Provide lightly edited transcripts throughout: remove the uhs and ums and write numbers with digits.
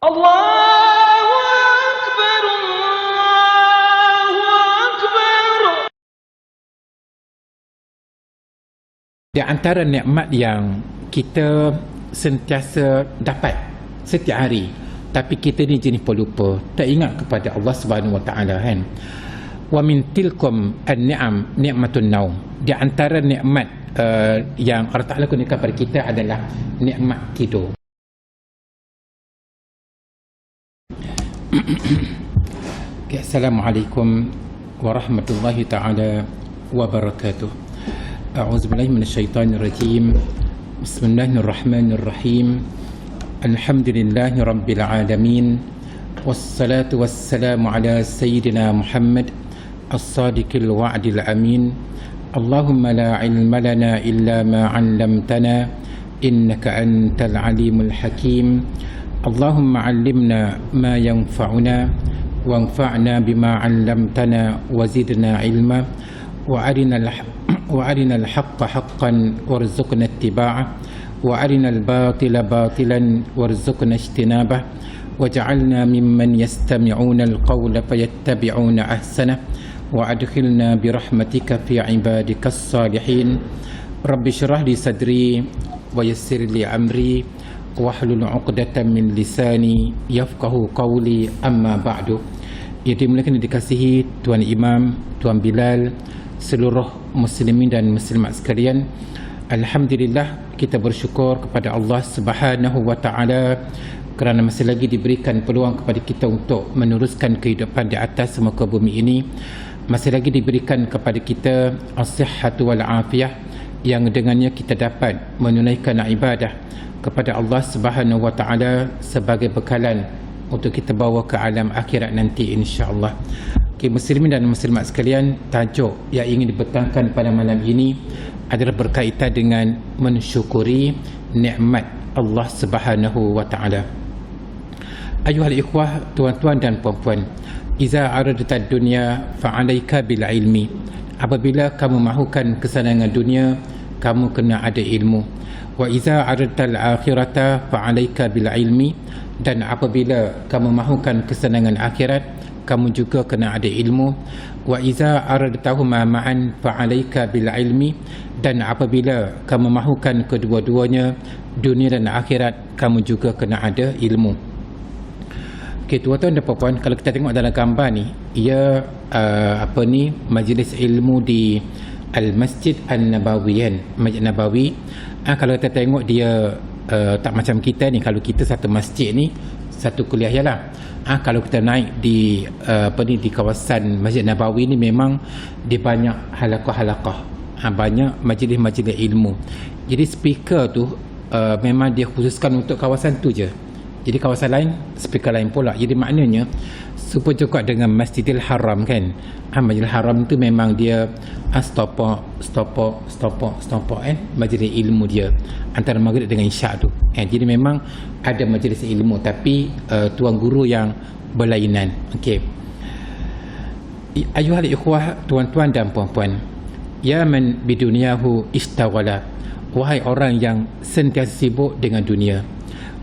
Allahu Akbar, Allahu Akbar. Di antara nikmat yang kita sentiasa dapat setiap hari, tapi kita ni jenis pelupa, tak ingat kepada Allah Subhanahu Wa Taala kan. Wa min tilkum an-ni'am ni'matun naum. Di antara nikmat yang Allah Taala kurniakan kepada kita adalah nikmat tidur. Okay, Assalamualaikum warahmatullahi taala wabarakatuh. A'udzubillahi minasyaitonir rajim. Bismillahirrahmanirrahim. Alhamdulillahi rabbil alamin. Wassalatu wassalamu ala sayyidina Muhammad as-sadiqil wa'dil amin. Allahumma la ilma lana illa ma 'allamtana innaka antal alimul hakim. Allahumma 'allimna ma yanfa'una wanfa'na bima 'allamtana wa zidna ilma wa arina al-haqqa haqqan warzuqna ittiba'ah wa arina al-batila batilan warzuqna ijtinabah waj'alna mimman yastami'una al-qawla fayattabi'una ahsanah wa adkhilna birahmatika fi 'ibadikas salihin. Rabbi shrah li sadri wa yassir li amri wahlul 'uqdatam min lisani yafqahu qawli, amma ba'du. Yang dimuliakan dan dikasihi Tuan Imam, Tuan Bilal, seluruh muslimin dan muslimat sekalian, alhamdulillah kita bersyukur kepada Allah Subhanahu Wa Taala kerana masih lagi diberikan peluang kepada kita untuk meneruskan kehidupan di atas muka bumi ini. Masih lagi diberikan kepada kita as-sihhatu wal afiyah, yang dengannya kita dapat menunaikan ibadah kepada Allah Subhanahu Wa Taala sebagai bekalan untuk kita bawa ke alam akhirat nanti, insya-Allah. Okay, muslimin dan muslimat sekalian, tajuk yang ingin dibentangkan pada malam ini adalah berkaitan dengan mensyukuri nikmat Allah Subhanahu Wa Taala. Ayuhal ikhwah, tuan-tuan dan puan-puan, iza aradta dunya fa'alaika bil ilmi. Apabila kamu mahukan kesenangan dunia, kamu kena ada ilmu. Wa iza aradta al-akhirata fa'alaika bil ilmi. Dan apabila kamu mahukan kesenangan akhirat, kamu juga kena ada ilmu. Wa iza aradtahuma ma'an fa'alaika bil ilmi. Dan apabila kamu mahukan kedua-duanya, dunia dan akhirat, kamu juga kena ada ilmu. Okey, tuan-tuan dan puan-puan, kalau kita tengok dalam gambar ni, ia majlis ilmu di Al-Masjid An-Nabawi kan, Masjid Nabawi. Kalau kita tengok dia tak macam kita ni, kalau kita satu masjid ni, satu kuliah je lah. Kalau kita naik di di kawasan Masjid Nabawi ni, memang dia banyak halaqah-halaqah, banyak majlis-majlis ilmu. Jadi speaker tu memang dia khususkan untuk kawasan tu je. Jadi kawasan lain, speaker lain pula. Jadi maknanya super juga dengan Masjidil Haram kan. Masjidil Haram tu memang dia stopok kan, majlis ilmu dia antara maghrib dengan isyak tu. Jadi memang ada majlis ilmu, tapi tuan guru yang berlainan. Okey. Ayuhal ikhwah, tuan-tuan dan puan-puan, ya man bidunyahu istawala. Wahai orang yang sentiasa sibuk dengan dunia.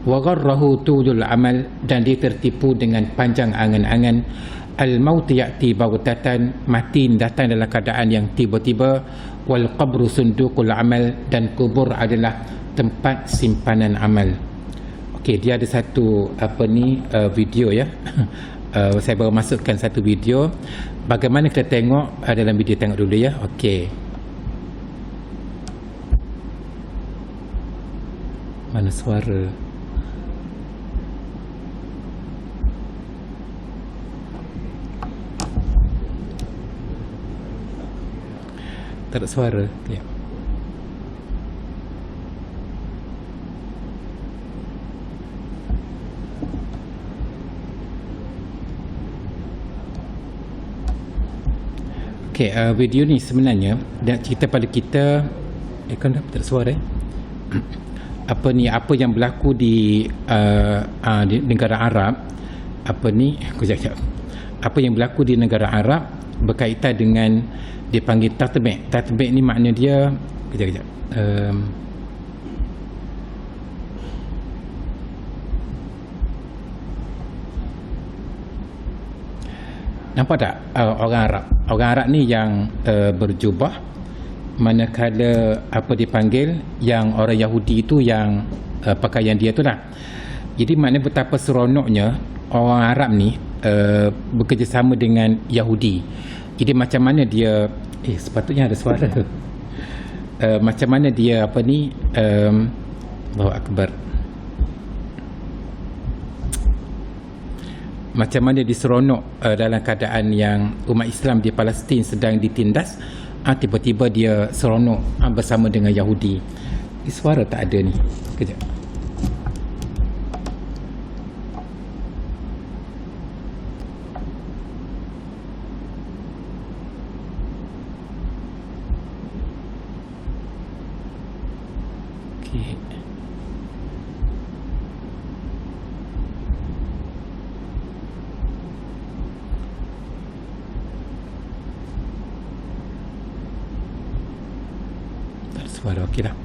Wa gharrahu tulul amal, dan dia tertipu dengan panjang angan-angan. Al-maut ya'ti baghtatan, mati datang dalam keadaan yang tiba-tiba. Wal qabru sunduqul amal, dan kubur adalah tempat simpanan amal. Okey, dia ada satu video ya. Saya baru masukkan satu video. Bagaimana kita tengok dalam video, tengok dulu ya. Okey. Mana suara? Tak ada suara ya. Okey, video ni sebenarnya dia cerita pada kita kan tak ada suara apa yang berlaku di negara Arab. Apa yang berlaku di negara Arab berkaitan dengan dipanggil tatbiq. Tatbiq ni makna dia kejap. Nampak tak orang Arab? Orang Arab ni yang berjubah, manakala apa dipanggil yang orang Yahudi itu yang pakaian dia tu lah. Jadi maknanya betapa seronoknya orang Arab ni bekerjasama dengan Yahudi. Jadi macam mana dia sepatutnya ada suara macam mana dia apa ni Allahu Akbar, macam mana diseronok dalam keadaan yang umat Islam di Palestin sedang ditindas, tiba-tiba dia seronok bersama dengan Yahudi. Suara tak ada ni, kejap. Okay. Suara okey dah.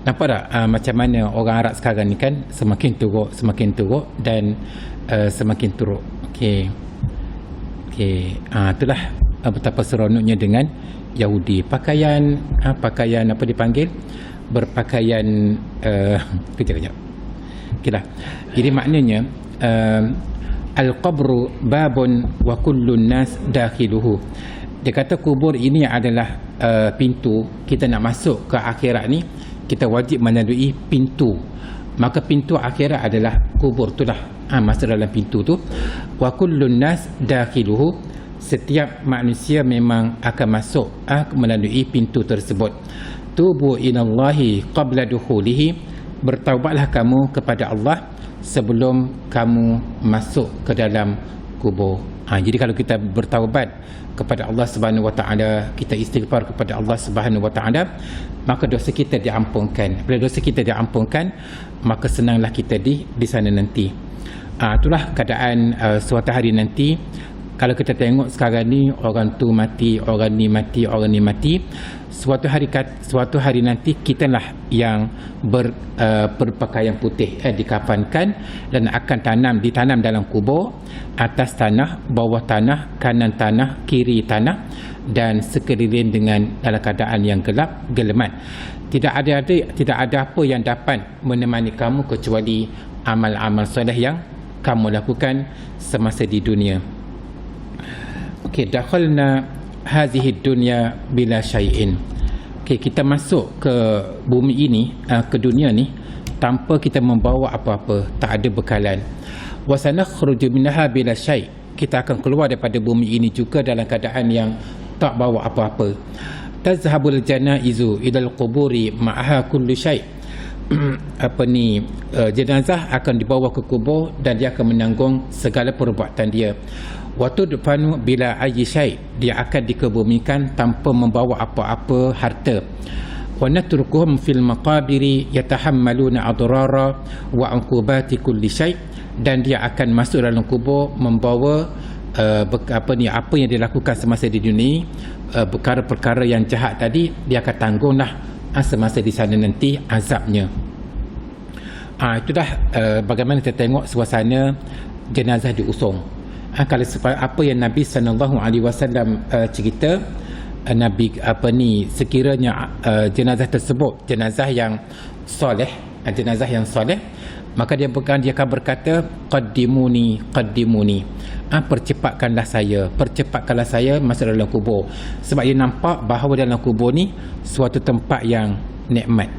Nampak tak macam mana orang Arab sekarang ni kan semakin teruk dan semakin teruk. Okey. Itulah betapa seronoknya dengan Yahudi. Pakaian apa dipanggil? Berpakaian kejap. Okeylah. Jadi maknanya al-qabru babun wa kullun nas dakhiluhu. Dia kata kubur ini adalah pintu. Kita nak masuk ke akhirat ni, kita wajib melalui pintu. Maka pintu akhirat adalah kubur, itulah masuk dalam pintu tu. Wa kullun nas dakhiluhu, setiap manusia memang akan masuk melalui pintu tersebut. Tubu ilallahi qabla dukhulihi, bertaubatlah kamu kepada Allah sebelum kamu masuk ke dalam kubur. Jadi kalau kita bertaubat kepada Allah Subhanahu Wa Taala, kita istighfar kepada Allah Subhanahu Wa Taala, maka dosa kita diampunkan. Bila dosa kita diampunkan, maka senanglah kita di sana nanti. Itulah keadaan suatu hari nanti. Kalau kita tengok sekarang ni, orang tu mati, orang ni mati, orang ni mati. Suatu hari nanti kitalah yang berpakaian putih dikafankan dan akan ditanam dalam kubur, atas tanah, bawah tanah, kanan tanah, kiri tanah, dan sekeliling dengan dalam keadaan yang gelap gelamat. Tidak ada apa yang dapat menemani kamu kecuali amal-amal soleh yang kamu lakukan semasa di dunia. Okey, dakhalna hazihi dunya bila syai'in. Okey, kita masuk ke bumi ini, ke dunia ni tanpa kita membawa apa-apa, tak ada bekalan. Wa sanakhruju minha bila syai'. Kita akan keluar daripada bumi ini juga dalam keadaan yang tak bawa apa-apa. Tazhabul janaizu ilal quburi ma'aha kullu syai'. Jenazah akan dibawa ke kubur dan dia akan menanggung segala perbuatan dia. Wa tudfanu bila ayyi syai', dia akan dikebumikan tanpa membawa apa-apa harta. Wa natrukuhum fil maqabiri yatahammaluna adrara wa anqubati kulli syai', dan dia akan masuk dalam kubur membawa apa yang dilakukan semasa di dunia, perkara-perkara yang jahat tadi dia akan tanggunglah semasa di sana nanti azabnya. Itulah bagaimana kita tengok suasana jenazah diusung. Kalau apa yang Nabi SAW cerita, Nabi sekiranya jenazah tersebut jenazah yang soleh, maka dia akan berkata qaddimuni, percepatkanlah saya masuk dalam kubur. Sebab dia nampak bahawa dalam kubur ni suatu tempat yang nikmat.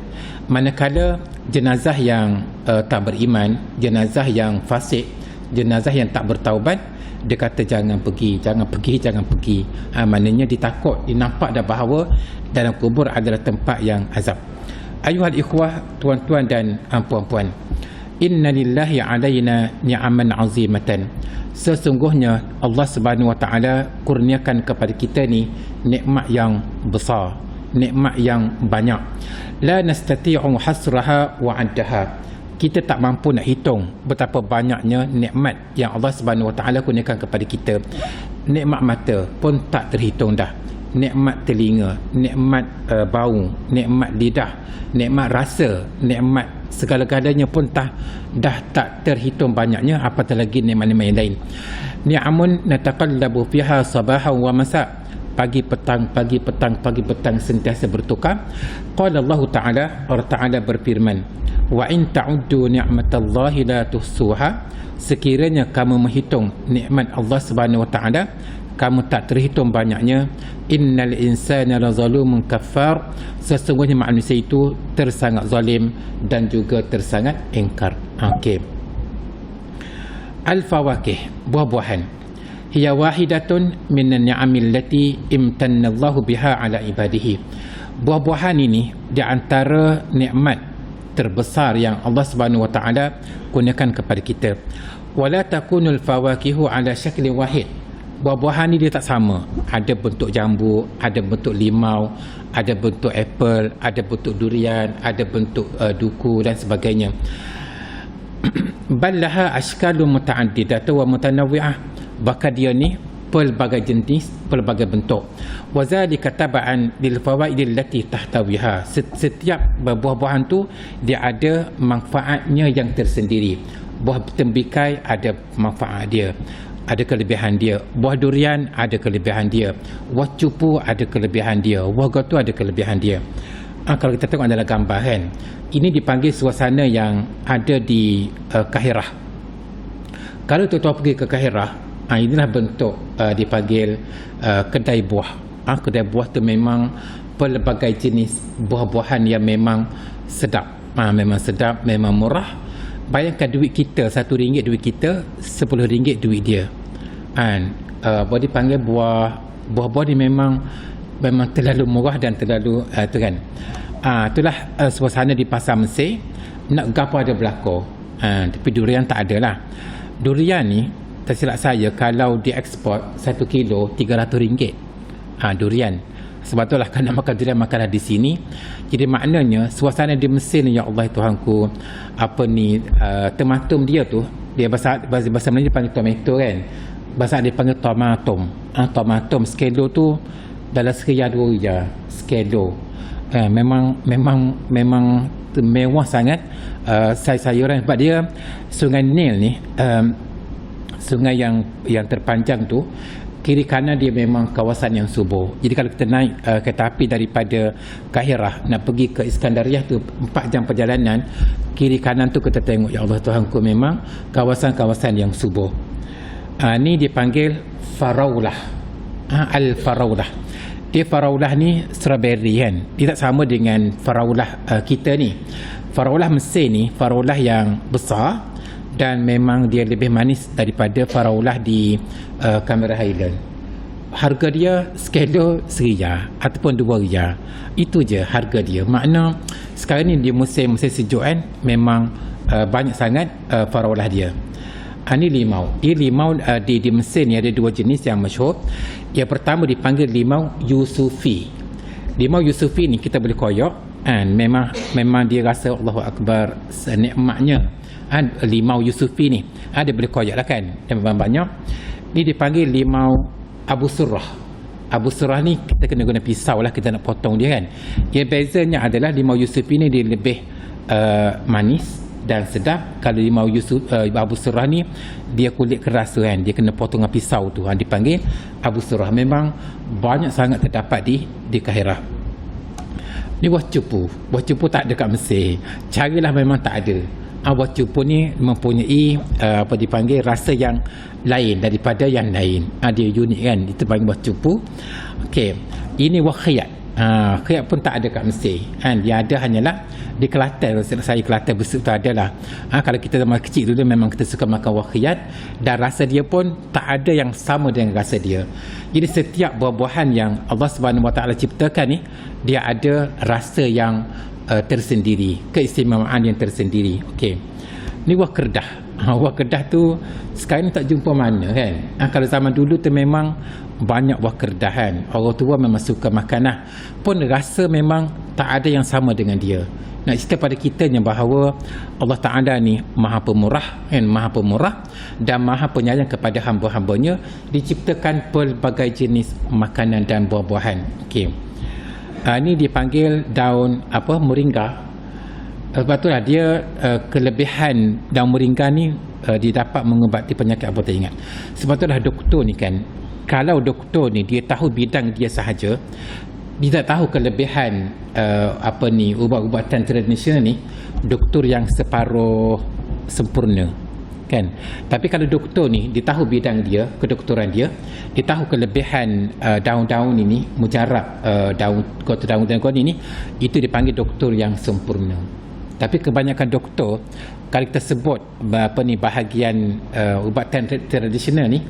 Manakala jenazah yang tak beriman, jenazah yang fasik, jenazah yang tak bertaubat, dia kata jangan pergi. Maknanya dinampak dah bahawa dalam kubur adalah tempat yang azab. Ayuhal ikhwah, tuan-tuan dan puan-puan, inna lillahi alaina ni'aman azimatan. Sesungguhnya Allah Subhanahu Wa Taala kurniakan kepada kita ni nikmat yang besar, nikmat yang banyak. La nastati'u hasraha wa 'addaha. Kita tak mampu nak hitung betapa banyaknya nikmat yang Allah Subhanahu Wa Taala kurniakan kepada kita. Nikmat mata pun tak terhitung dah. Nikmat telinga, nikmat bau, nikmat lidah, nikmat rasa, nikmat segala-galanya pun dah tak terhitung banyaknya, apatah lagi nikmat-nikmat yang lain. Ni'amun nataqallabu fiha sabahan wa masa, pagi petang sentiasa bertukar. Qala Allah Ta'ala, Allah Ta'ala berfirman, wa in ta'uddu ni'matallahi la tuhsuha, sekiranya kamu menghitung nikmat Allah Subhanahu wa Ta'ala, kamu tak terhitung banyaknya. Innal insana lazalumun kafar, sesungguhnya manusia itu tersangat zalim dan juga tersangat ingkar. Okey. Al-fawakih, buah-buahan, hiya wahidatun minan ni'amil lati imtanna Allahu biha ala ibadihi. Buah-buahan ini di antara nikmat terbesar yang Allah Subhanahu wa Ta'ala gunakan kepada kita. Wala takunul fawakihu ala syaklin wahid. Buah-buahan ni dia tak sama. Ada bentuk jambu, ada bentuk limau, ada bentuk apple, ada bentuk durian, ada bentuk duku dan sebagainya. Bal laha ashkalun muta'addidatan wa mutanawwi'ah. Bahkan dia ni pelbagai jenis, pelbagai bentuk. Wa zalika tab'an lil fawaid allati tahtawiha. Setiap buah-buahan tu dia ada manfaatnya yang tersendiri. Buah tembikai ada manfaat dia, ada kelebihan dia. Buah durian ada kelebihan dia. Buah cupu ada kelebihan dia. Buah gatu ada kelebihan dia. Kalau kita tengok adalah gambar kan, ini dipanggil suasana yang ada di Kahirah. Kalau tuan-tuan pergi ke Kahirah, inilah bentuk dipanggil kedai buah. Kedai buah tu memang pelbagai jenis buah-buahan yang memang sedap. Memang sedap, memang murah. Bayangkan duit kita, RM1 duit kita, RM10 duit dia. Boleh dipanggil buah-buah ni memang terlalu murah dan terlalu tu kan. Itulah suasana di pasar Mesir. Nak gapo ada berlaku. Tapi durian tak ada lah. Durian ni, tersilap saya, kalau diekspor 1 kilo RM300. Durian. Sebab itulah kan nak makan durian, makanlah di sini. Jadi maknanya suasana di Mesir ni, ya Allah Tuhanku, tomatum dia tu, dia bahasa Melayu dipanggil tomato kan. Bahasa dia panggil tomatum. Tomatum sekilo tu dalam RM1 sekilo. Memang mewah sangat sayur-sayuran. Sebab dia Sungai Nil ni, sungai yang terpanjang tu, kiri kanan dia memang kawasan yang subur. Jadi kalau kita naik kereta api daripada Kahirah nak pergi ke Iskandariah tu 4 jam perjalanan, kiri kanan tu kita tengok, ya Allah Tuhanku, memang kawasan-kawasan yang subur. Ni dipanggil Farawlah. Al-Farawlah. Dia Farawlah ni strawberry kan. Dia tak sama dengan Farawlah kita ni. Farawlah Mesir ni Farawlah yang besar dan memang dia lebih manis daripada Farawlah di Kamera Highland. Harga dia sekilo RM1 ataupun RM2. Itu je harga dia. Makna sekarang ni di musim sejuk kan, memang banyak sangat Farawlah dia. Ini limau. Dia limau di Mesir ni ada 2 jenis yang masyhur. Yang pertama dipanggil limau Yusufi. Limau Yusufi ni kita boleh koyak, memang dia rasa Allahu Akbar nikmatnya. Limau Yusufi ni dia boleh koyak lah kan, dan memang banyak. Ni dipanggil limau Abu Surah. Abu Surah ni kita kena guna pisau lah, kita nak potong dia kan. Yang bezanya adalah limau Yusufi ni dia lebih manis dan sedap. Kalau limau Abu Surah ni dia kulit keras tu kan, dia kena potong dengan pisau tu, dipanggil Abu Surah. Memang banyak sangat terdapat di Kahirah. Ni buah cupu. Buah cupu tak ada kat Mesir. Carilah memang tak ada. Buah cupu ni mempunyai dipanggil rasa yang lain daripada yang lain. Dia unik kan, itu panggil buah cupu. Okey, ini buah khiyat. Khiyat pun tak ada kat Mesir kan. Dia ada hanyalah di Kelantan. Saya Kelantan besar tu adalah. Kalau kita zaman kecil dulu memang kita suka makan buah khiyat, dan rasa dia pun tak ada yang sama dengan rasa dia. Jadi setiap buah-buahan yang Allah Subhanahu Wa Taala ciptakan ni, dia ada rasa yang tersendiri, keistimewaan yang tersendiri. Okey, ni buah kedah. Buah kedah tu sekarang ni tak jumpa mana kan. Kalau zaman dulu tu memang banyak buah kedah kan. Orang tua memang suka makan lah. Pun rasa memang tak ada yang sama dengan dia. Nak cerita pada kita yang bahawa Allah Ta'ala ni maha pemurah kan, maha pemurah dan maha penyayang kepada hamba-hambanya. Diciptakan pelbagai jenis makanan dan buah-buahan. Okey, ini dipanggil daun moringa. Sebab itulah dia kelebihan daun moringa ni dia dapat mengubati penyakit apa tak ingat. Sebab itulah doktor ni kan, kalau doktor ni dia tahu bidang dia sahaja, dia tak tahu kelebihan ubat-ubatan tradisional ni, doktor yang separuh sempurna kan. Tapi kalau doktor ni dia tahu bidang dia, kedoktoran dia tahu kelebihan daun-daun ini, mujarab daun-daun ini, itu dipanggil doktor yang sempurna. Tapi kebanyakan doktor, kalau kita sebut bahagian ubatan tradisional ni,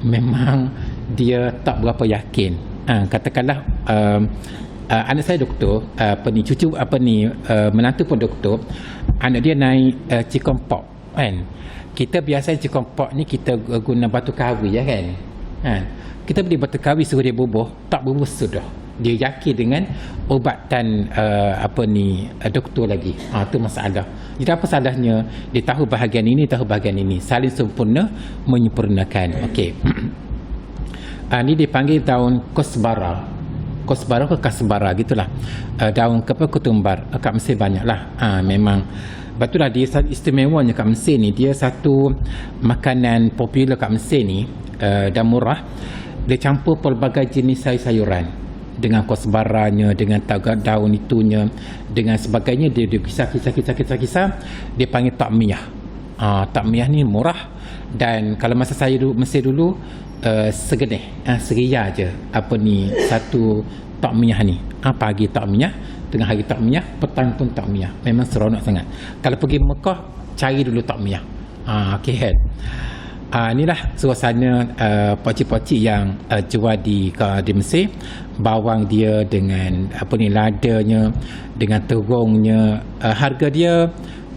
memang dia tak berapa yakin. Katakanlah anak saya doktor, menantu pun doktor, anak dia naik chicken pox kan. Kita biasa chicken pox ni kita guna batu kawi ya kan. Kita beli batu kawi suruh dia bubuh, tak bubuh sudah. Dia yakin dengan ubatan doktor lagi. Itu masalah. Jadi apa salahnya dia tahu bahagian ini, tahu bahagian ini, saling sempurna menyempurnakan. Okey. Ni dipanggil daun kosbara ke kasbara gitulah. Daun ketumbar kat Mesir banyaklah. Memang betullah dia istimewanya kat Mesir ni, dia satu makanan popular kat Mesir ni dan murah. Dia campur pelbagai jenis sayur-sayuran dengan kosbaranya, dengan daun itunya, dengan sebagainya. Dia kisah dia panggil takmiyah. Takmiyah ni murah, dan kalau masa saya Mesir dulu segenih seria je satu takmiyah ni. Pagi takmiyah, tengah hari takmiyah, petang pun takmiyah. Memang seronok sangat. Kalau pergi Mekah, cari dulu takmiyah. Okey kan. Inilah suasana pocik-pocik yang jual di Mesir. Bawang dia dengan ladanya, dengan terungnya, harga dia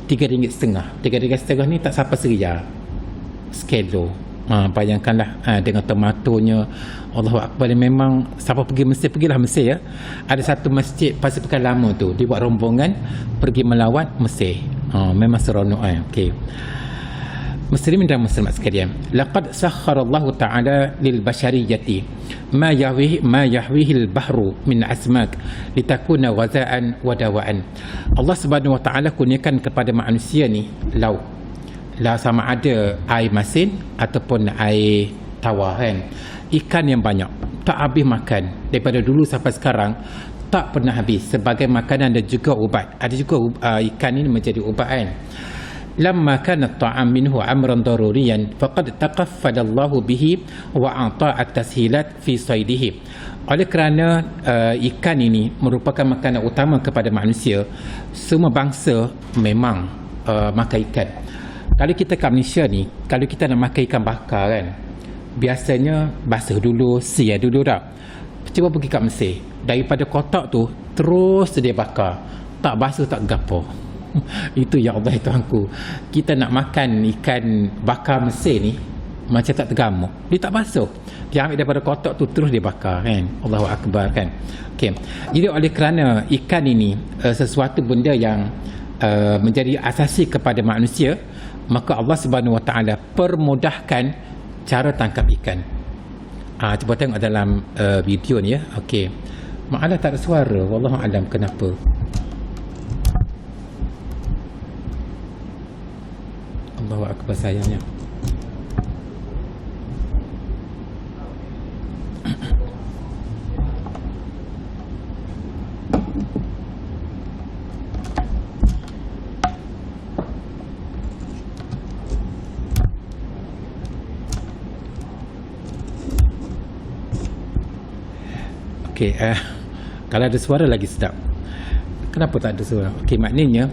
RM3.50. RM3.50 ni tak sampai RM1 sekilo. Bayangkanlah dengan tomatonya. Allahu Akbar. Memang siapa pergi Mesir, pergilah Mesir ya. Ada satu masjid Pasir Pekan Lama tu, dia buat rombongan pergi melawat Mesir. Memang seronok okey. Muslimin dan muslimat sekalian, laqad sakharallahu ta'ala lil bashariyati ma yahwihi al-bahru min asmak litakuna ghazaan wa dawaan. Allah Subhanahu wa ta'ala kurniakan kepada manusia ni laut, sama ada air masin ataupun air tawar kan. Ikan yang banyak, tak habis makan. Daripada dulu sampai sekarang tak pernah habis, sebagai makanan dan juga ubat. Ada juga ikan ini menjadi ubat kan. Lamma kana at-ta'am minhu amran daruriyan faqad taqaffala Allah bihi wa a'ta at-tashilat fi saydihi. Oleh kerana ikan ini merupakan makanan utama kepada manusia, semua bangsa memang makan ikan. Kalau kita kat Malaysia ni, kalau kita nak makan ikan bakar kan, biasanya basuh dulu, siap dulu dah. Cuba pergi kat Mesir, daripada kotak tu terus dia bakar, tak basuh tak gapo. Itu ya Allah Tuhanku, kita nak makan ikan bakar Mesir ni macam tak tergamuk. Dia tak basuh, dia ambil daripada kotak tu terus dia bakar kan. Allahu Akbar kan. Okay. Jadi oleh kerana ikan ini sesuatu benda yang menjadi asasi kepada manusia, maka Allah Subhanahu Wa Taala permudahkan cara tangkap ikan. Cuba tengok dalam video ni ya. Okey. Malah tak ada suara. Wallahu alam kenapa. Allahu Akbar sayangnya. Okey, kalau ada suara lagi sedap. Kenapa tak ada suara? Okey, maknanya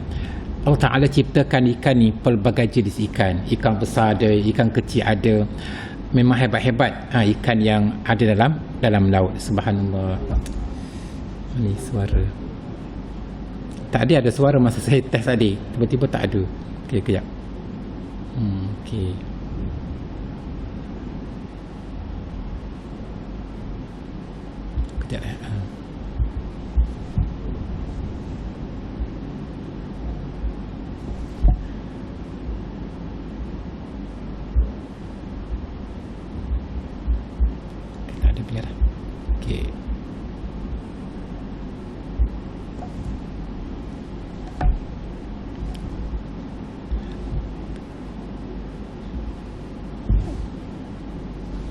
Allah Ta'ala ciptakan ikan ni pelbagai jenis ikan. Ikan besar ada, ikan kecil ada. Memang hebat-hebat ikan yang ada dalam laut. Subhanallah. Ni suara. Tadi ada suara masa saya test tadi. Tiba-tiba tak ada. Okey, kejap. Okey. Kejap eh. Okey.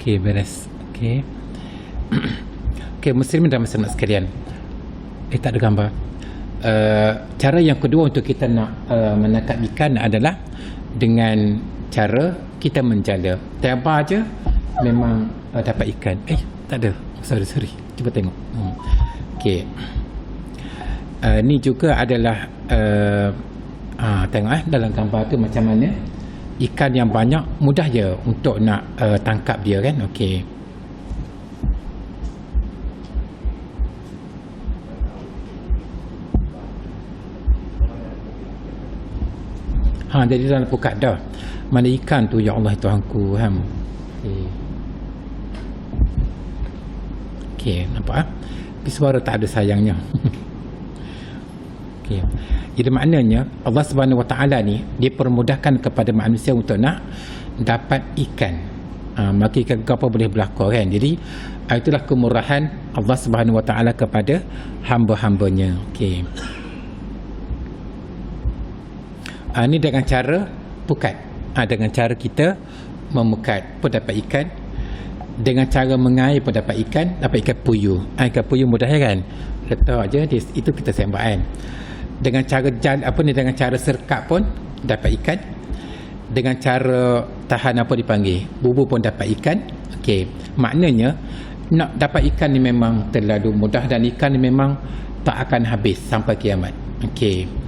Okey, beres. Okey. Okey, muslimin dan muslimat sekalian. Tak ada gambar. Cara yang kedua untuk kita nak menangkap ikan adalah dengan cara kita menjala. Tebar je memang dapat ikan. Tak ada. Sorry. Cuba tengok. Okey. Ni juga adalah tengok dalam gambar tu macam mana ikan yang banyak, mudah je untuk nak tangkap dia kan. Okey. Jadi dalam pukat dah. Mana ikan tu, ya Allah Tuhanku. Okey, nampak Tapi suara tak ada sayangnya. Okey. Jadi maknanya Allah Subhanahu Wa Taala ni dia permudahkan kepada manusia untuk nak dapat ikan. Maka ikan apa boleh berlaku kan. Jadi itulah kemurahan Allah Subhanahu Wa Taala kepada hamba-hambanya. Okey. Ini dengan cara pukat. Dengan cara kita memukat pun dapat ikan. Dengan cara mengair pun dapat ikan. Dapat ikan puyuh. Ikan puyuh mudah kan. Letak je itu kita sembah kan. Dengan cara dengan cara serkap pun dapat ikan. Dengan cara tahan apa dipanggil, bubu pun dapat ikan. Okey. Maknanya nak dapat ikan ni memang terlalu mudah dan ikan ni memang tak akan habis sampai kiamat. Okey.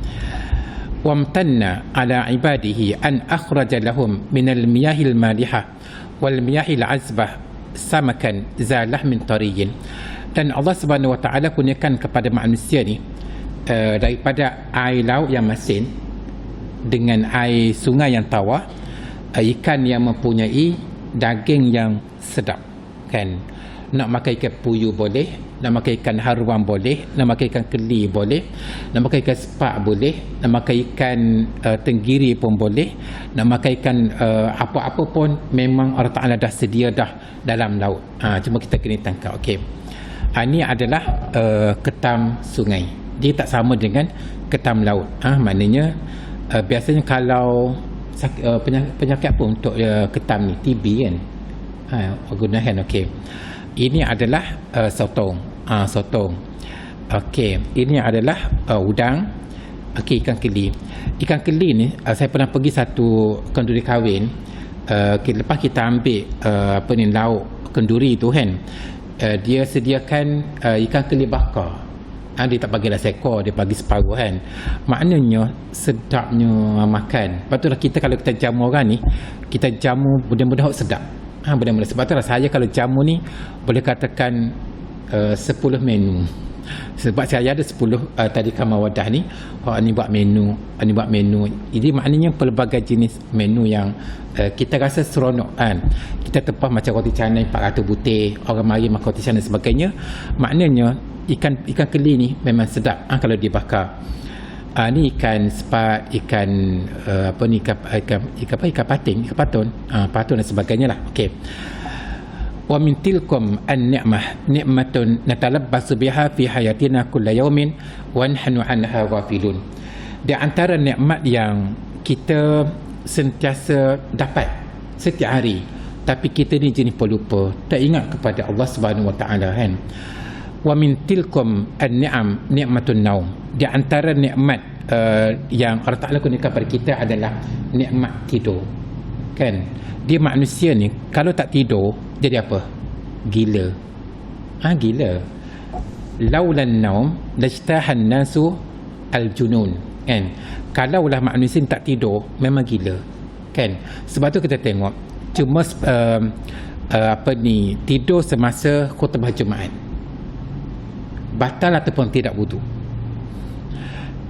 Wamtanna ala ibadihi an akhraja lahum minal miyahil malihah wal miyahil azbah samakan zalah min tariyin. Dan Allah Subhanahu Wa Taala kurniakan kepada manusia ni daripada air laut yang masin dengan air sungai yang tawar, ikan yang mempunyai daging yang sedap kan. Nak makan ikan puyuh boleh, nak makan ikan haruan boleh, nak makan ikan keli boleh, nak makan ikan sepak boleh, nak makan ikan tenggiri pun boleh, nak makan ikan apa-apa pun memang Allah Ta'ala dah sedia dah dalam laut. Cuma kita kena tangkap. Okey. Ini adalah ketam sungai. Dia tak sama dengan ketam laut. Maknanya biasanya kalau penyakit apa untuk ketam ni, TB kan, gunakan. Okey. Ini adalah sotong. Sotong. Okey, ini adalah udang. Okey, ikan keli. Ikan keli ni saya pernah pergi satu kenduri kahwin. Lepas kita ambil lauk kenduri tu kan, dia sediakan ikan keli bakar. Dia tak bagilah seekor, dia bagi separuh kan. Maknanya sedapnya makan. Lepas tu lah kita kalau kita jamu orang ni, kita jamu benda-benda sedap. Benda-benda sebab tu lah saya kalau jamu ni boleh katakan 10 menu. Sebab saya ada 10 tadikan mawadah ni. Ni buat menu, ni buat menu. Jadi maknanya pelbagai jenis menu yang kita rasa seronok kan. Kita tempah macam roti canai 400 butir, orang mari makan roti canai dan sebagainya. Maknanya ikan keli ni memang sedap kalau dibakar. Ni ikan sepat, ikan patin, patun dan sebagainya lah. Okey. Wa min tilkum an-ni'mah ni'matun natalabbasu biha fi hayatina kulla yawmin wa nahnu 'anha ghafilun. Di antara nikmat yang kita sentiasa dapat setiap hari, tapi kita ni jenis pelupa, tak ingat kepada Allah Subhanahu Wa Taala kan. Wa min tilkum an-ni'am ni'matun naum. Di antara nikmat yang Allah Ta'ala kurniakan pada kita adalah nikmat tidur kan. Dia manusia ni kalau tak tidur jadi apa? Gila. Gila. Laulan naum lajtahan nasu al-junun kan. Kalaulah manusia ni tak tidur memang gila kan. Sebab tu kita tengok cuma tidur semasa khutbah Jumaat batal ataupun tidak wudu.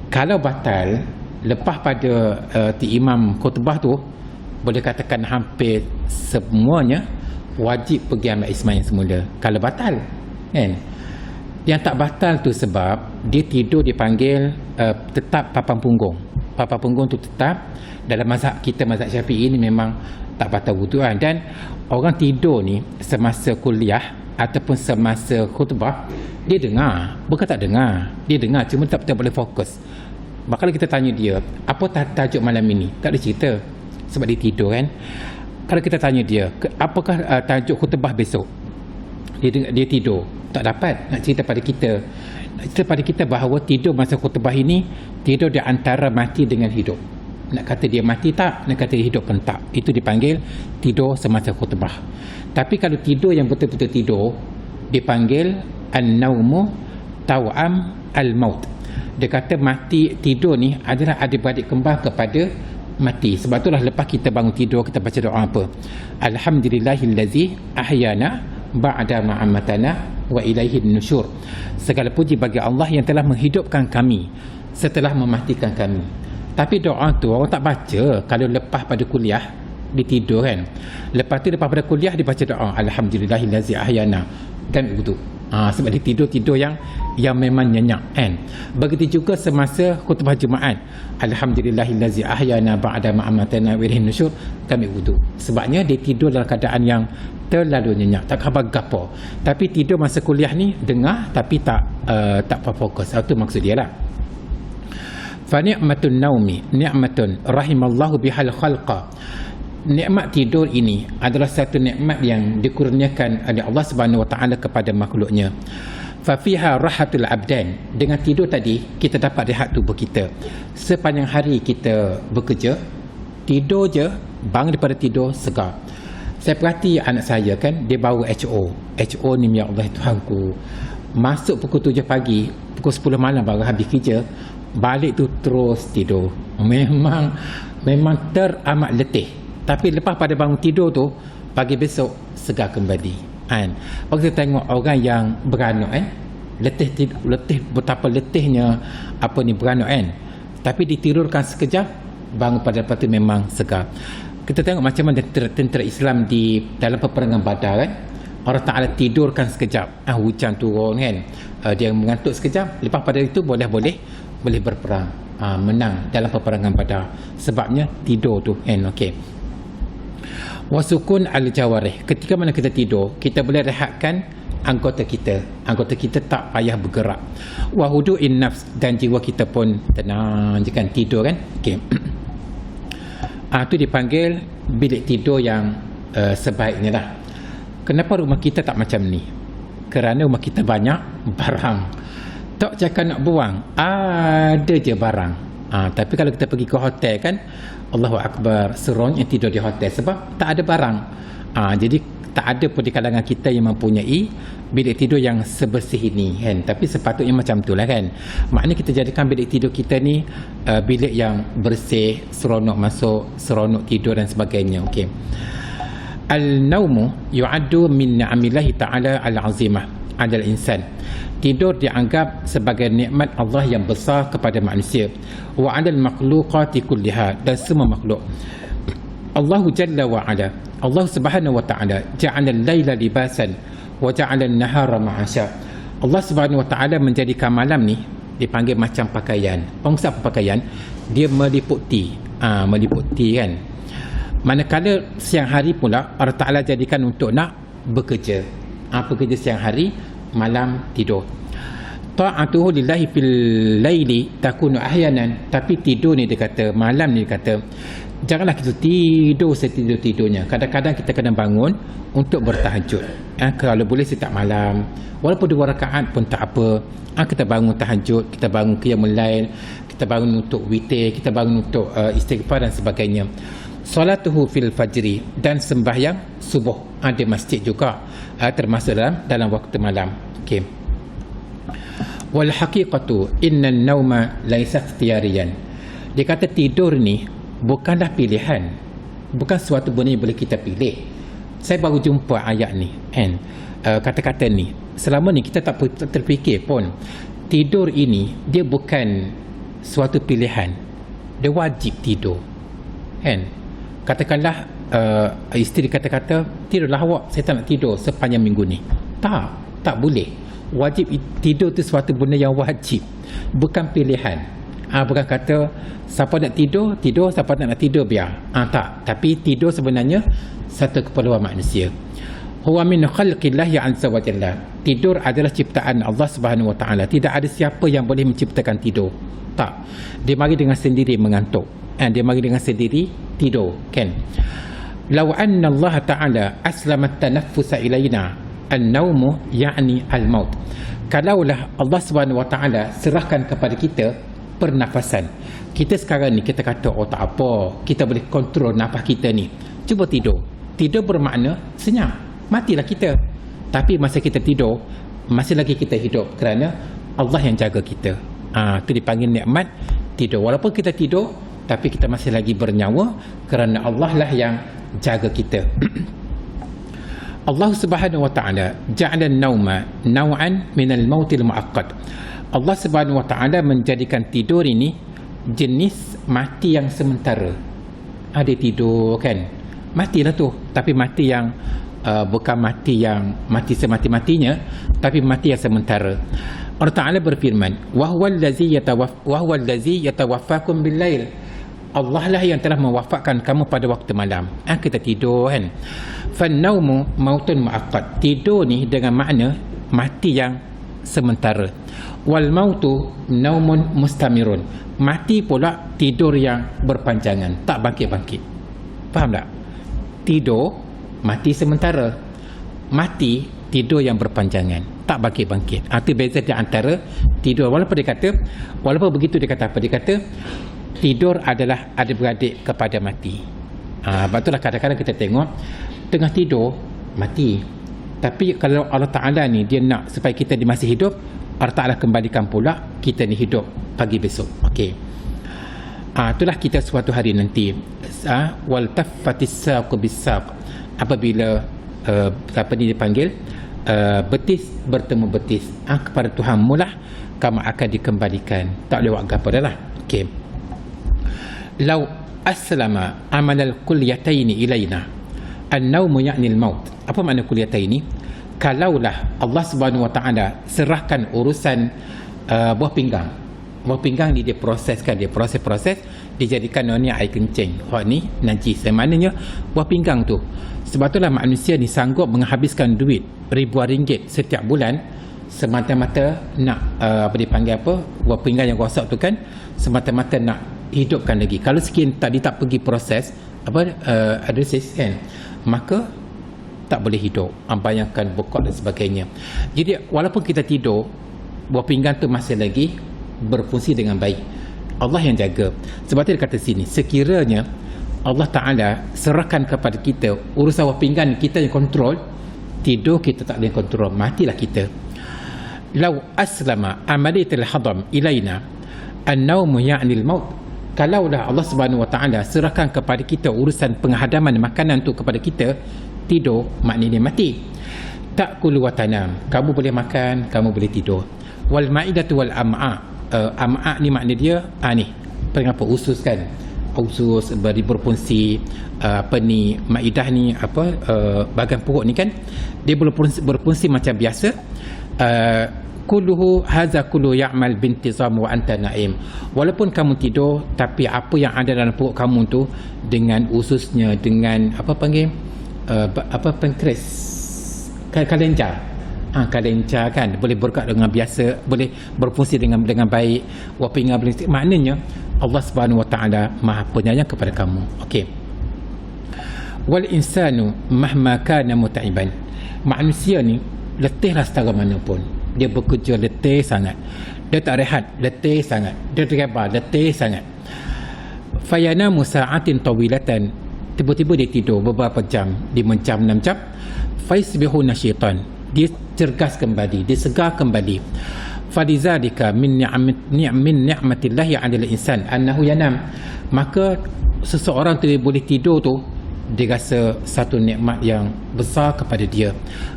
Kalau batal lepas pada imam khutbah tu, boleh katakan hampir semuanya wajib pergi ambil ismail semula kalau batal kan. Yang tak batal tu sebab dia tidur dipanggil tetap papan punggung. Papan punggung tu tetap dalam mazhab kita, mazhab Syafi'i ni memang tak batal wudu kan. Dan orang tidur ni semasa kuliah ataupun semasa khutbah, dia dengar, bukan tak dengar, dia dengar cuma tak betul boleh fokus. Maka kalau kita tanya dia apa tajuk malam ini, tak ada cerita sebab dia tidur kan. Kalau kita tanya dia, apakah tajuk khutbah besok? Dia tidur. Tak dapat nak cerita pada kita. Nak cerita pada kita bahawa tidur masa khutbah ini, tidur di antara mati dengan hidup. Nak kata dia mati tak, nak kata dia hidup pun tak. Itu dipanggil tidur semasa khutbah. Tapi kalau tidur yang betul-betul tidur, dipanggil an-naumu taw'am al-maut. Dia kata mati, tidur ni adalah adik-beradik kembar kepada mati. Sebab itulah lepas kita bangun tidur, kita baca doa apa? Alhamdulillahillazi ahyana ba'da ma'amatana wa ilaihin nusyur. Segala puji bagi Allah yang telah menghidupkan kami setelah mematikan kami. Tapi doa tu orang tak baca kalau lepas pada kuliah dia tidur kan. Lepas tu lepas pada kuliah dia baca doa Alhamdulillahillazi ahyana kan begitu. Sebab dia tidur yang memang nyenyak kan. Begitu juga semasa khutbah Jumaat Alhamdulillahillazi ahyana ba'da ma'amatana wa ilaihin nusyur kami wudu. Sebabnya dia tidur dalam keadaan yang terlalu nyenyak, tak khabar gapo. Tapi tidur masa kuliah ni dengar tapi tak fokus. Itu maksud dia lah. Fa ni'matun naumi ni'matun rahimallahu bihal khalqa. Nikmat tidur ini adalah satu nikmat yang dikurniakan oleh Allah Subhanahu wa taala kepada makhluknya. Fa fiha rahatul abdan. Dengan tidur tadi kita dapat rehat tubuh kita. Sepanjang hari kita bekerja, tidur je, bangun daripada tidur segar. Saya perhati anak saya kan, dia bawa HO ni ya Allah Tuhanku. Masuk pukul 7 pagi, pukul 10 malam baru habis kerja, balik tu terus tidur. Memang teramat letih. Tapi lepas pada bangun tidur tu, pagi besok segar kembali kan. Kalau kita tengok orang yang beranak kan, letih betapa letihnya beranak kan. Tapi ditidurkan sekejap, bangun pada lepas tu memang segar. Kita tengok macam mana tentera Islam di dalam peperangan Badar kan. Allah Ta'ala tidurkan sekejap, hujan turun kan, dia mengantuk sekejap, lepas pada itu boleh berperang, menang dalam peperangan Badar. Sebabnya tidur tu kan. Okey. Wasukun al-jawarih. Ketika mana kita tidur, kita boleh rehatkan anggota kita tak payah bergerak. Wahudu'in nafs, dan jiwa kita pun tenang je kan, tidur kan. Okey. Itu dipanggil bilik tidur yang sebaiknya lah. Kenapa rumah kita tak macam ni? Kerana rumah kita banyak barang. Tak cakap nak buang, ada je barang. Tapi kalau kita pergi ke hotel kan, Allahu Akbar, seronoknya tidur di hotel sebab tak ada barang. Jadi tak ada pun di kalangan kita yang mempunyai bilik tidur yang sebersih ini kan. Tapi sepatutnya macam itulah kan. Maknanya kita jadikan bilik tidur kita ni bilik yang bersih, seronok masuk, seronok tidur dan sebagainya. Okey. Al-naumu yu'addu min ni'amillahi ta'ala al-azimah 'ala al-insan. Tidur dianggap sebagai nikmat Allah yang besar kepada manusia. Wa 'alal makhluqati kulliha, dan semua makhluk. Allahu Jalla wa 'ala, Allah Subhanahu wa ta'ala ja'ala al-laila libasan wa ja'ala an-nahara ma'asha. Allah Subhanahu wa ta'ala menjadikan malam ni dipanggil macam pakaian. Bangsa pakaian, dia meliputi kan. Manakala siang hari pula Allah Ta'ala jadikan untuk nak bekerja. Bekerja siang hari, malam tidur. Ta'atuhu lillahi fil laili takunu ahyanan. Tapi tidur ni dia kata, malam ni dia kata, janganlah kita tidur setidur-tidurnya. Kadang-kadang kita kena bangun untuk bertahajud. Kalau boleh setiap malam, walaupun 2 rakaat pun tak apa. Kita bangun tahajud, kita bangun qiyamul lail, kita bangun untuk witir, kita bangun untuk istighfar dan sebagainya. Salatuhu fil fajri, dan sembahyang subuh di masjid juga termasuk dalam waktu malam. Okey. Wal haqiqatu inna an-nauma laysa ikhtiyariyan. Dia kata tidur ni bukanlah pilihan, bukan suatu benda yang boleh kita pilih. Saya baru jumpa ayat ni kan, kata-kata ni. Selama ni kita tak terfikir pun tidur ini dia bukan suatu pilihan, dia wajib tidur kan. Katakanlah isteri kata-kata, tidurlah awak, saya tak nak tidur sepanjang minggu ni. Tak boleh. Wajib tidur tu suatu benda yang wajib, bukan pilihan. Bukan kata siapa nak tidur, siapa tak nak tidur biar. Tak. Tapi tidur sebenarnya satu keperluan manusia. Huwa min khalqillahi azza wa jalla. Tidur adalah ciptaan Allah Subhanahu wa taala. Tidak ada siapa yang boleh menciptakan tidur. Tak. Dia mari dengan sendiri mengantuk. Dia mari dengan sendiri tidur kan. law anna Allah Ta'ala aslama at-tanaffusa ilaina an-naumu ya'ni al-maut. Kalaulah Allah Subhanahu Wa Ta'ala serahkan kepada kita pernafasan. Kita sekarang ni kita kata oh tak apa, kita boleh kontrol nafas kita ni. Cuba tidur. Tidur bermakna senyap. Matilah kita. Tapi masa kita tidur, masih lagi kita hidup kerana Allah yang jaga kita. Itu dipanggil nikmat tidur. Walaupun kita tidur, tapi kita masih lagi bernyawa kerana Allah lah yang jaga kita. Allah Subhanahu Wa Ta'ala ja'ala an-nauma naw'an min al-mautil mu'aqqad. Allah Subhanahu Wa Ta'ala menjadikan tidur ini jenis mati yang sementara. Ada tidur kan, matilah tu, tapi mati yang bukan mati yang mati semati-matinya, tapi mati yang sementara. Allah Ta'ala berfirman, wa huwal ladzi yatawaffakum bil-lail. Allah lah yang telah mewafatkan kamu pada waktu malam. Kita tidur kan. Fan-naumu mautun mu'aqqad. Tidur ni dengan makna mati yang sementara. Wal mautu naumun mustamirun. Mati pula tidur yang berpanjangan, tak bangkit-bangkit. Faham tak? Tidur mati sementara. Mati tidur yang berpanjangan, tak bangkit-bangkit. Itu beza di antara tidur. Walaupun begitu dia kata apa? Dia kata tidur adalah adik-beradik kepada mati. Sebab itulah kadang-kadang kita tengok tengah tidur mati. Tapi kalau Allah Ta'ala ni dia nak supaya kita masih hidup, Allah Ta'ala kembalikan pula kita ni hidup pagi besok. Okey. Itulah kita suatu hari nanti. Wal taffatis saqu bis-saq. Apabila apa ni dipanggil betis bertemu betis, kepada Tuhan mulah kamu akan dikembalikan. Tak boleh buat apa dah lah. Okey. Lau aslama amalal kulliyataini ilaina an-naumu ya'ni al-maut. Apa makna kulliyataini? Kalaulah Allah Subhanahu Wa Ta'ala serahkan urusan buah pinggang. Buah pinggang ni dia proseskan, dia proses dijadikan ni air kencing. Ni najis. Maknanya buah pinggang tu. Sebab itulah manusia ni sanggup menghabiskan duit ribuan ringgit setiap bulan semata-mata nak apa dipanggil apa? Buah pinggang yang rosak tu kan, semata-mata nak hidupkan lagi. Kalau sekian tadi tak pergi proses adresis kan, maka tak boleh hidup. Bayangkan bokok dan sebagainya. Jadi walaupun kita tidur, buah pinggang tu masih lagi berfungsi dengan baik. Allah yang jaga. Sebab tu dia kata sini, sekiranya Allah Ta'ala serahkan kepada kita urusan buah pinggang kita yang kontrol, tidur kita tak boleh kontrol, matilah kita. Lau aslama amaliyatul hadam ilaina an-naumu ya'ni al-maut. Kalaulah Allah Subhanahu Wa Ta'ala serahkan kepada kita urusan penghadaman makanan tu kepada kita, tidur maknanya mati. Ta'kulu wa tanam. Kamu boleh makan, kamu boleh tidur. Wal ma'idatu wal am'a. Am'a ni makna dia ni apa usus kan. Usus berfungsi apa ni, maidah ni apa bahagian perut ni kan, dia berfungsi macam biasa. Kulluhu hadza kullu ya'mal bintizam wa anta na'im. Walaupun kamu tidur, tapi apa yang ada dalam perut kamu tu dengan ususnya, dengan apa panggil pankreas, kalenjar. Kalenjar kan boleh bergerak dengan biasa, boleh berfungsi dengan baik. Buah pinggang boleh, maknanya Allah Subhanahu Wa Ta'ala Maha Penyayang kepada kamu. Okey. Wal insanu mahma kana muta'iban. Manusia ni letihlah setara mana pun. Dia bekerja letih sangat. Dia tak rehat, letih sangat. Dia tergebar, letih sangat. Fayanamu sa'atin tawilatan. Tiba-tiba dia tidur beberapa jam, 5 jam, 6 jam. Faisbihu nasyitan. Dia cergas kembali, dia segar kembali. Falizalika min ni'matillahi 'alal insan annahu yanam. Maka seseorang tu dia boleh tidur tu, dia rasa satu nikmat yang besar kepada dia.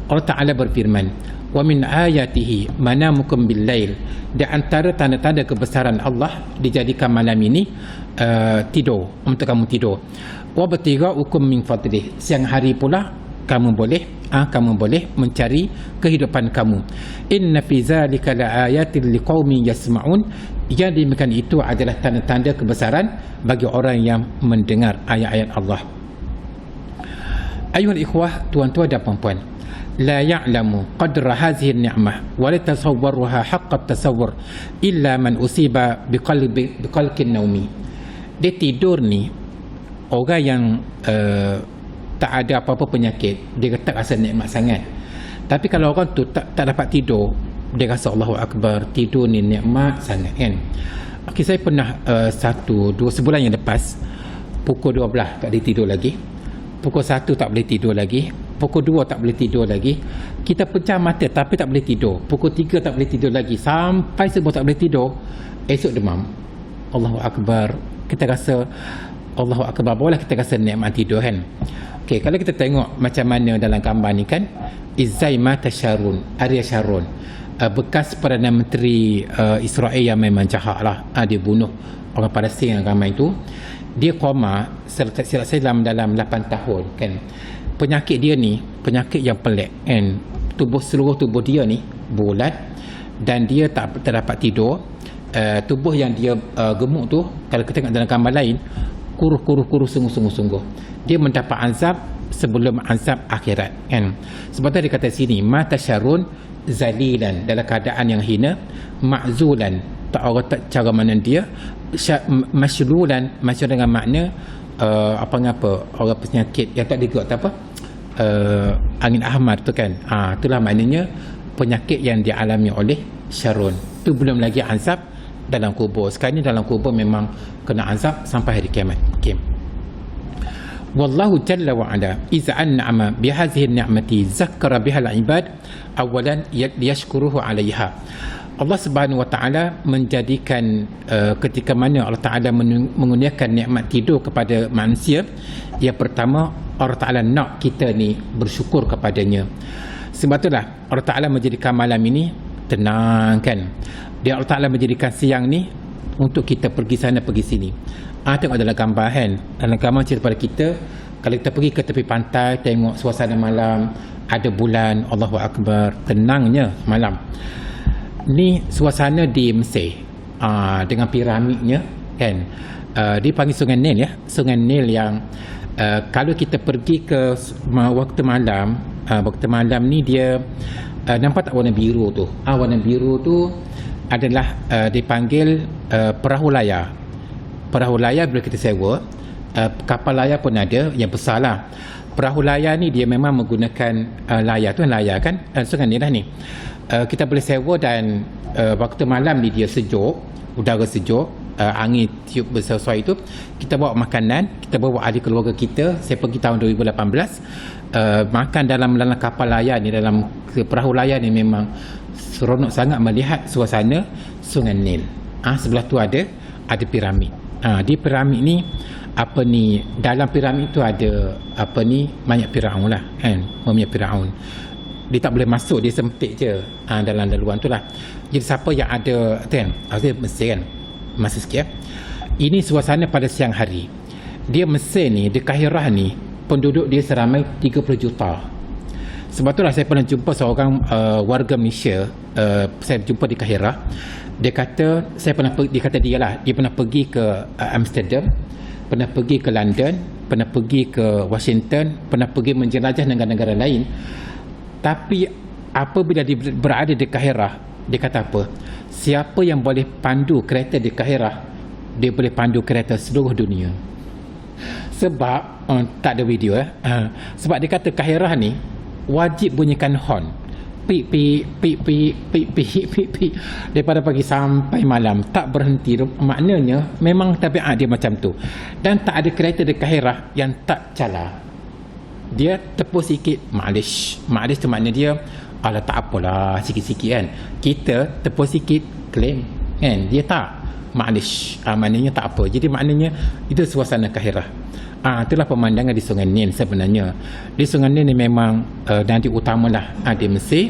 Allah Ta'ala berfirman, wa min ayatihi manamukum bil-lail. Di antara tanda-tanda kebesaran Allah dijadikan malam ini tidur, untuk kamu tidur. Wa batiga'ukum min fadlih. Siang hari pula kamu boleh mencari kehidupan kamu. Inna fi zalika laayatin liqaumin yasma'un. Yang demikian itu adalah tanda-tanda kebesaran bagi orang yang mendengar ayat-ayat Allah. Ayuhal ikhwah, tuan-tuan dan puan-puan, la ya'lamu qadra hadhihi an-ni'mah wa la tasawwaruha haqqa at-tasawwur illa man usiba biqalqin naumi. Dia tidur ni, orang yang tak ada apa-apa penyakit, dia tak rasa nikmat sangat. Tapi kalau orang tu tak dapat tidur, dia rasa Allahu Akbar, tidur ni nikmat sangat kan. Okay, saya pernah 1-2 sebulan yang lepas, pukul 12 tak boleh tidur lagi, pukul 1 tak boleh tidur lagi, pukul 2 tak boleh tidur lagi, kita pecah mata tapi tak boleh tidur, pukul 3 tak boleh tidur lagi, sampai semua tak boleh tidur, esok demam. Allahu Akbar, kita rasa Allahu Akbar, barulah kita rasa nikmat tidur kan. Okay, kalau kita tengok macam mana dalam gambar ni kan, Izzai Mata Sharon, Arya Sharon, bekas Perdana Menteri Israel yang memang jahat lah, dia bunuh orang Palestin yang ramai tu. Dia koma, silap saya dalam 8 tahun kan. Penyakit dia ni penyakit yang pelik kan. Seluruh tubuh dia ni bulat dan dia tak dapat tidur. Tubuh yang dia gemuk tu, kalau kita tengok dalam gambar lain, kuruh sungguh-sungguh. Dia mendapat azab sebelum azab akhirat kan. Sebab tu dia kata sini, mata syarun zalilan, dalam keadaan yang hina, ma'zulan, tak orang tak cara mana dia, masylulan dengan makna orang penyakit yang tak digerak apa, angin ahmar tu kan. Itulah maknanya penyakit yang dialami oleh Syarun. Tu belum lagi azab dalam kubur. Sekarang ni dalam kubur memang kena azab sampai hari kiamat. Okay. Wallahu jalla wa ala iza an'ama bihadhihi ni'mati zakkara biha al-ibad awalan liyashkuruhu 'alayha. Allah Subhanahu wa taala menjadikan ketika mana Allah Taala mengurniakan nikmat tidur kepada manusia, yang pertama Allah Taala nak kita ni bersyukur kepadanya. Sebab itulah Allah Taala menjadikan malam ini tenang kan. Dia Allah Taala menjadikan siang ni untuk kita pergi sana pergi sini. Tengok dalam gambar kan, dalam gambar cerita pada kita, kalau kita pergi ke tepi pantai tengok suasana malam, ada bulan, Allahu Akbar, tenangnya malam. Ni suasana di Mesir, dengan piramidnya kan. Dia panggil Sungai Nil ya, Sungai Nil yang kalau kita pergi ke waktu malam ni dia nampak tak warna biru tu. Warna biru tu adalah dipanggil perahu layar. Perahu layar bila kita sewa, kapal layar pun ada yang besar lah. Perahu layar ni dia memang menggunakan layar tu, layar kan, Sungai Nil lah ni. Kita boleh sewa dan waktu malam ni dia sejuk, udara sejuk, angin tiup bersuai itu, kita bawa makanan, kita bawa ahli keluarga kita. Saya pergi tahun 2018, makan dalam kapal layar ni, dalam perahu layar ni memang seronok sangat melihat suasana Sungai Nil. Sebelah tu ada piramid. Di piramid ni dalam piramid tu ada mayat Firaun lah kan, mayat Firaun. Dia tak boleh masuk, dia sempit je dalam laluan tu lah. Jadi siapa yang ada kan, Mesir kan, masa sikit ini suasana pada siang hari. Dia Mesir ni, di Kahirah ni, penduduk dia seramai 30 juta. Sebab itulah saya pernah jumpa seorang warga Malaysia, saya jumpa di Kahirah. Dia kata dia pernah pergi ke Amsterdam, pernah pergi ke London, pernah pergi ke Washington, pernah pergi menjelajah negara-negara lain. Tapi apabila dia berada di Kahirah, dia kata apa? Siapa yang boleh pandu kereta di Kahirah, dia boleh pandu kereta seluruh dunia. Sebab tak ada video sebab dia kata Kahirah ni wajib bunyikan horn, pip daripada pagi sampai malam, tak berhenti. Maknanya memang tabiat dia macam tu. Dan tak ada kereta di Kahirah yang tak cala. Dia tepus sikit, ma'alish tu makna dia alah tak apalah, sikit-sikit kan. Kita tepus sikit, claim kan. Dia tak, ma'alish, maknanya tak apa. Jadi maknanya itu suasana Kahirah. Itulah pemandangan di Sungai Nil sebenarnya. Di Sungai Nil ni memang nanti utamalah di Mesir.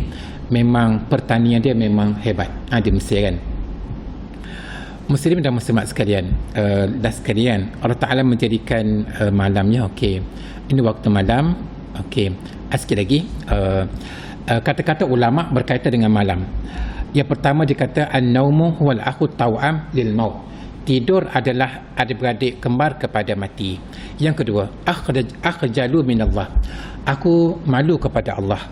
Memang pertanian dia memang hebat di Mesir kan. Muslim dan muslimat sekalian, Allah Ta'ala menjadikan malamnya okey. Ini waktu malam. Okey, sikit lagi kata-kata ulama berkaitan dengan malam. Yang pertama dia kata an-naumu huwal akhu taw'am lil maut. Tidur adalah adik-beradik kembar kepada mati. Yang kedua, akhjalu minallah. Aku malu kepada Allah.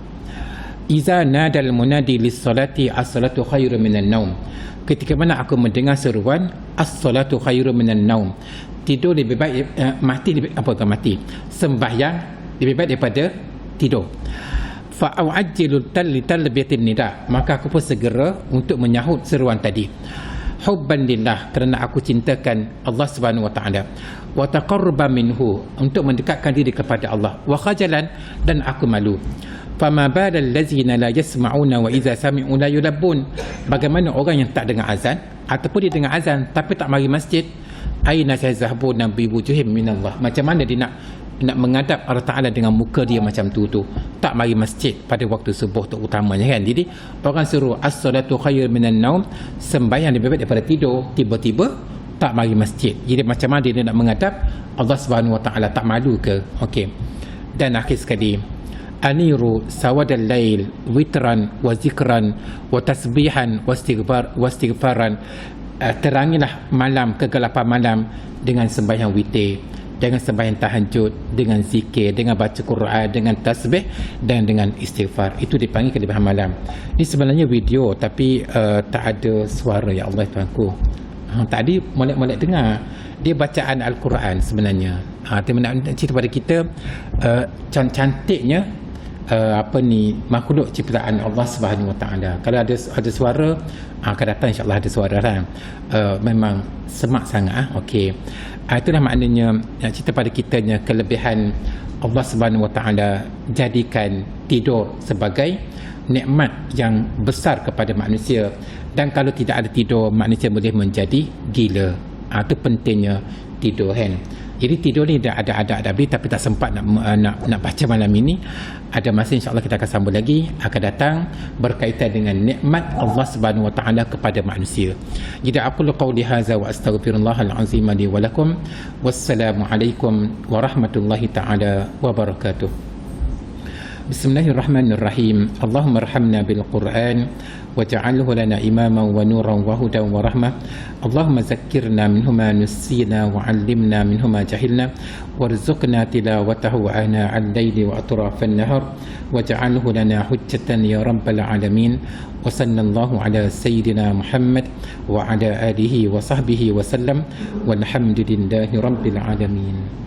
Iza nadal munadi lis-salati as-salatu khairu minan naum. Ketika mana aku mendengar seruan as-salatu khairu minan naum, tidur lebih baik, mati lebih mati. Sembahyang lebih baik daripada tidur. Fa'au'ajjilu litalbiyatin nida, maka aku pun segera untuk menyahut seruan tadi. Hubban lillah, kerana aku cintakan Allah Subhanahu wa taala, wa taqarruban minhu, untuk mendekatkan diri kepada Allah, wa khajalan, dan aku malu. Fama balal ladzina la yasma'una wa idza sami'u la yulabbun, bagaimana orang yang tak dengar azan ataupun dia dengar azan tapi tak mari masjid, aina yazhabuna bi wujuhim minallah, macam mana dia nak menghadap Allah Ta'ala dengan muka dia macam tu, tak mari masjid pada waktu subuh terutamanya kan. Jadi orang suruh as-salatu khair minan naum, sembahyang lebih baik daripada tidur, tiba-tiba tak mari masjid. Jadi macam mana dia nak menghadap Allah Subhanahu wa taala, tak malu ke? Okey. Dan akhir sekali, aniru sawadal lail witran wa zikran wa tasbihan wa istighfaran, terangilah malam, kegelapan malam dengan sembahyang witir, dengan sembahyang tahajud, dengan zikir, dengan baca Quran, dengan tasbih dan dengan istighfar. Itu dipanggil kelebihan malam. Ini sebenarnya video tapi tak ada suara, ya Allah Tuhanku. Tadi molek-molek dengar dia bacaan Al-Quran sebenarnya. Dia nak cerita pada kita cantiknya makhluk ciptaan Allah Subhanahu wa taala. Kalau ada suara, akan datang insya-Allah ada suara kan. Memang semak sangat okey. Itulah maknanya cerita pada kitanya kelebihan Allah Subhanahu wa taala jadikan tidur sebagai nikmat yang besar kepada manusia, dan kalau tidak ada tidur manusia boleh menjadi gila. Itu pentingnya tidur kan. Jadi tidur ni dah ada tapi tak sempat nak baca malam ini. Ada masa insya-Allah kita akan sambung lagi, akan datang berkaitan dengan nikmat Allah Subhanahu wa taala kepada manusia. Jadi aqulu qawli hadza wa astaghfirullahal azim li wa lakum. Wassalamu alaikum warahmatullahi taala wabarakatuh. Bismillahirrahmanirrahim. Allahumma arhamna bil Qur'an waj'alhu lana imaman wa nuran wa hudan wa rahmah. Allahumma zakkirna minhu ma nusina wa 'allimna minhu ma jahilna warzuqna tilawatahu ana al-laili wa atrafan nahar waj'alhu lana hujjatan ya rabbal alamin. Wa sallallahu ala sayyidina Muhammad wa ala alihi wa sahbihi wa sallam walhamdulillahi rabbil alamin.